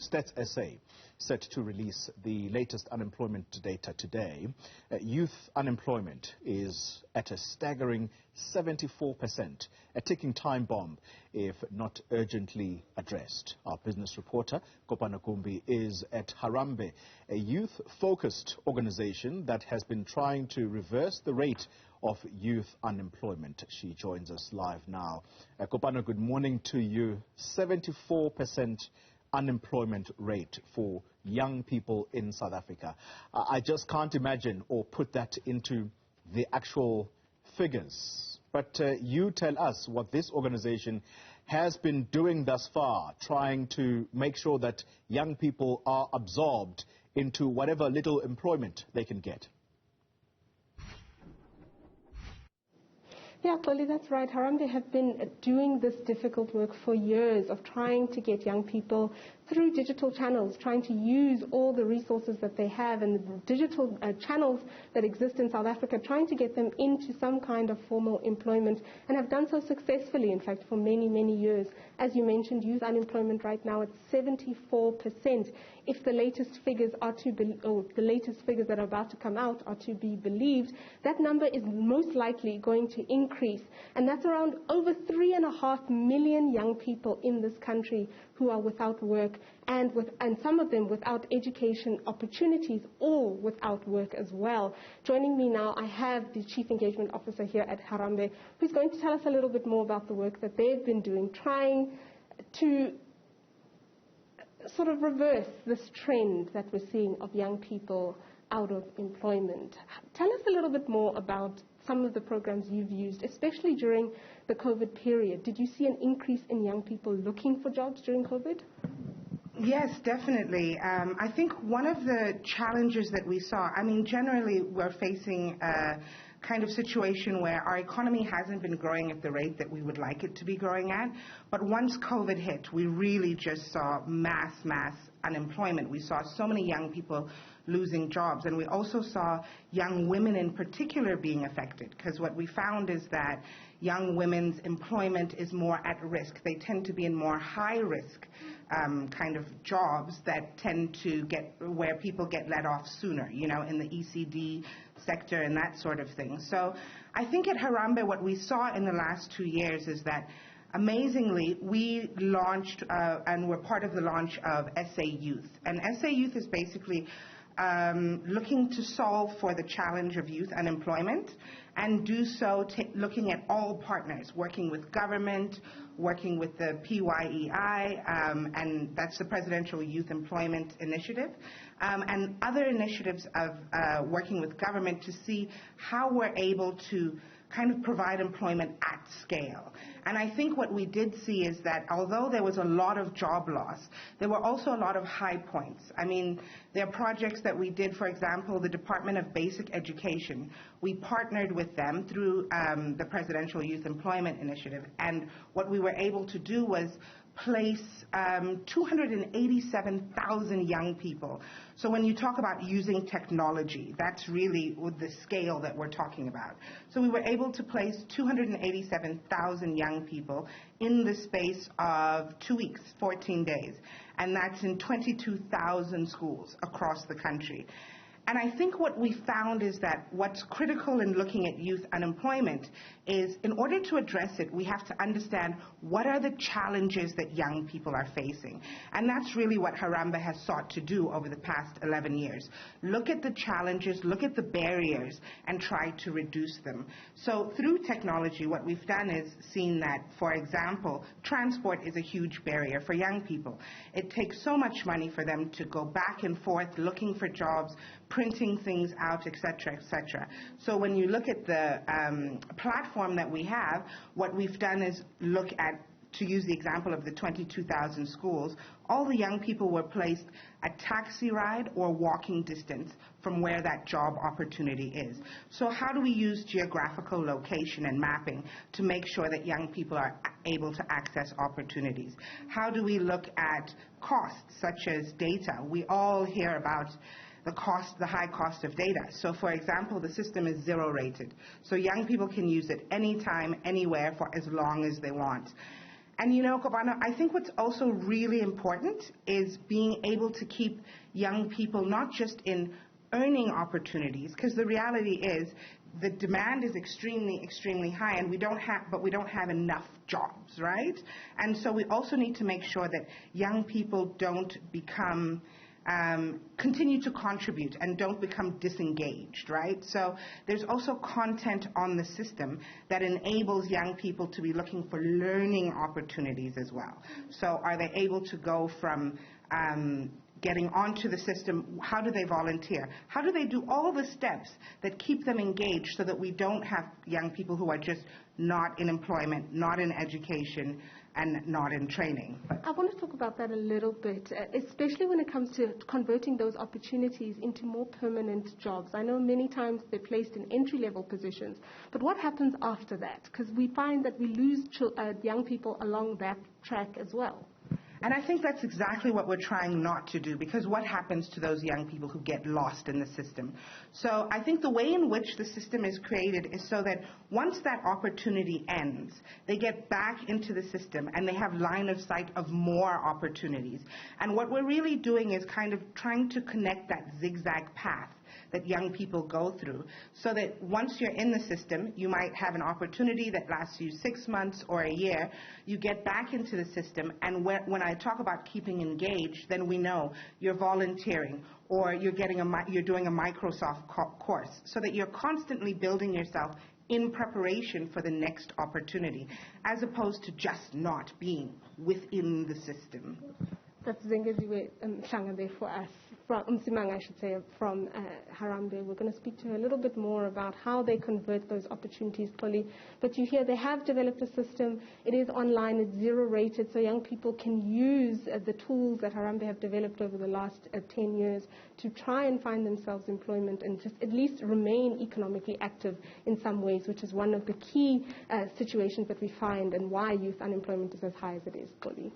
Stats SA set to release the latest unemployment data today. Youth unemployment is at a staggering 74%, a ticking time bomb if not urgently addressed. Our business reporter, Kopano Gumbi, is at Harambee, a youth-focused organization that has been trying to reverse the rate of youth unemployment. She joins us live now. Kopano, good morning to you. 74% unemployment rate for young people in South Africa. I just can't imagine or put that into the actual figures. But you tell us what this organization has been doing thus far, trying to make sure that young people are absorbed into whatever little employment they can get. Yeah, Xoli, that's right. Harambee have been doing this difficult work for years of trying to get young people through digital channels, trying to use all the resources that they have and the digital channels that exist in South Africa, trying to get them into some kind of formal employment, and have done so successfully, in fact, for many, many years. As you mentioned, youth unemployment right now at 74%. If the latest figures are the latest figures that are about to come out are to be believed, that number is most likely going to increase, and that's around over 3.5 million young people in this country who are without work, and some of them without education opportunities or without work as well. Joining me now, I have the Chief Engagement Officer here at Harambee, who's going to tell us a little bit more about the work that they've been doing, trying to sort of reverse this trend that we're seeing of young people out of employment. Tell us a little bit more about some of the programs you've used, especially during the COVID period. Did you see an increase in young people looking for jobs during COVID? Yes, definitely. I think one of the challenges that we saw, generally we're facing a kind of situation where our economy hasn't been growing at the rate that we would like it to be growing at. But once COVID hit, we really just saw mass unemployment. We saw so many young people losing jobs, and we also saw young women in particular being affected, because what we found is that young women's employment is more at risk. They tend to be in more high-risk kind of jobs that tend to where people get let off sooner, in the ECD sector and that sort of thing. So I think at Harambee what we saw in the last 2 years is that amazingly, we launched and were part of the launch of SA Youth. And SA Youth is basically looking to solve for the challenge of youth unemployment, and do so looking at all partners, working with government, working with the PYEI, and that's the Presidential Youth Employment Initiative, and other initiatives of working with government to see how we're able to kind of provide employment at scale. And I think what we did see is that although there was a lot of job loss, there were also a lot of high points. There are projects that we did, for example, the Department of Basic Education. We partnered with them through the Presidential Youth Employment Initiative, and what we were able to do was place 287,000 young people. So when you talk about using technology, that's really the scale that we're talking about. So we were able to place 287,000 young people in the space of 2 weeks, 14 days, and that's in 22,000 schools across the country. And I think what we found is that what's critical in looking at youth unemployment is, in order to address it, we have to understand what are the challenges that young people are facing. And that's really what Harambee has sought to do over the past 11 years. Look at the challenges, look at the barriers, and try to reduce them. So through technology, what we've done is seen that, for example, transport is a huge barrier for young people. It takes so much money for them to go back and forth looking for jobs, printing things out, etc., etc. So when you look at the platform that we have, what we've done is look at, to use the example of the 22,000 schools, all the young people were placed a taxi ride or walking distance from where that job opportunity is. So how do we use geographical location and mapping to make sure that young people are able to access opportunities? How do we look at costs such as data? We all hear about the high cost of data. So for example, the system is 0 rated. So young people can use it anytime, anywhere, for as long as they want. And you know, Kopano, I think what's also really important is being able to keep young people not just in earning opportunities, because the reality is the demand is extremely, extremely high, and we don't have enough jobs, right? And so we also need to make sure that young people don't become continue to contribute and don't become disengaged, right? So there's also content on the system that enables young people to be looking for learning opportunities as well. So are they able to go from getting onto the system? How do they volunteer? How do they do all the steps that keep them engaged so that we don't have young people who are just not in employment, not in education, and not in training? I want to talk about that a little bit, especially when it comes to converting those opportunities into more permanent jobs. I know many times they're placed in entry-level positions, but what happens after that? Because we find that we lose young people along that track as well. And I think that's exactly what we're trying not to do, because what happens to those young people who get lost in the system? So I think the way in which the system is created is so that once that opportunity ends, they get back into the system and they have line of sight of more opportunities. And what we're really doing is kind of trying to connect that zigzag path that young people go through, so that once you're in the system, you might have an opportunity that lasts you 6 months or a year. You get back into the system, and when I talk about keeping engaged, then we know you're volunteering or you're doing a Microsoft course, so that you're constantly building yourself in preparation for the next opportunity, as opposed to just not being within the system. That's Zengeziwe Mhlanga there for us, from Msimang, I should say, from Harambee. We're going to speak to her a little bit more about how they convert those opportunities fully. But you hear they have developed a system. It is online. It's zero-rated, so young people can use the tools that Harambee have developed over the last 10 years to try and find themselves employment and just at least remain economically active in some ways, which is one of the key situations that we find and why youth unemployment is as high as it is, Polly.